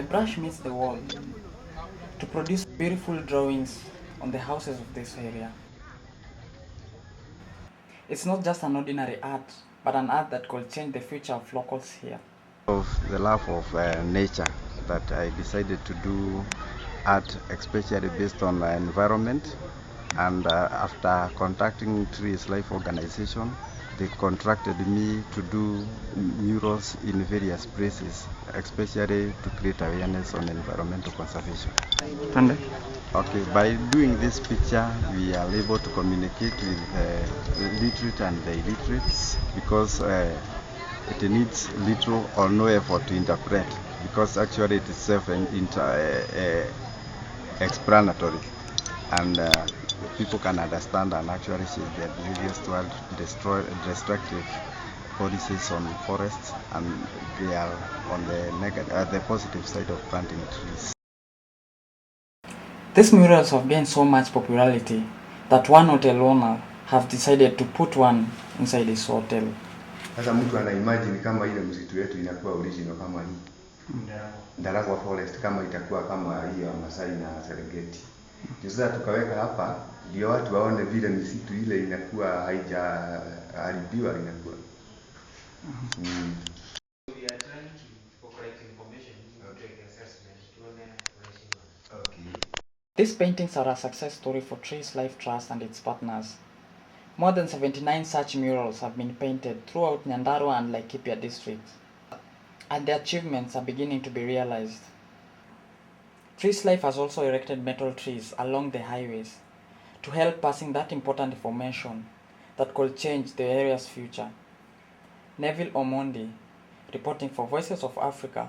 The brush meets the wall to produce beautiful drawings on the houses of this area. It's not just an ordinary art, but an art that could change the future of locals here. Of the love of nature that I decided to do art, especially based on environment. And after contacting Trees Life Organization, they contracted me to do murals in various places, especially to create awareness on environmental conservation. Tunde? Okay, by doing this picture, we are able to communicate with the literate and the illiterates because it needs little or no effort to interpret, because actually it is self-explanatory, and people can understand and actually change their behaviors toward destructive policies on forests, and they are on the positive side of planting trees. These murals have gained so much popularity that one hotel owner have decided to put one inside his hotel. Sasa mtu ana imagine kama ile msitu yetu inakuwa original kama hii. Ndaragwa forest kama itakuwa kama hiyo ya Masai na Serengeti. Sasa tukaweka hapa ndio watu waone vile misitu ile inakuwa haijaharibiwa inakuwa. We are trying to collect information to take assessment to an Okay. These paintings are a success story for Trees Life Trust and its partners. More than 79 such murals have been painted throughout Nyandarua and Laikipia districts, and the achievements are beginning to be realized. Trees Life has also erected metal trees along the highways to help passing that important information that could change the area's future. Neville Omondi, reporting for Voices of Africa,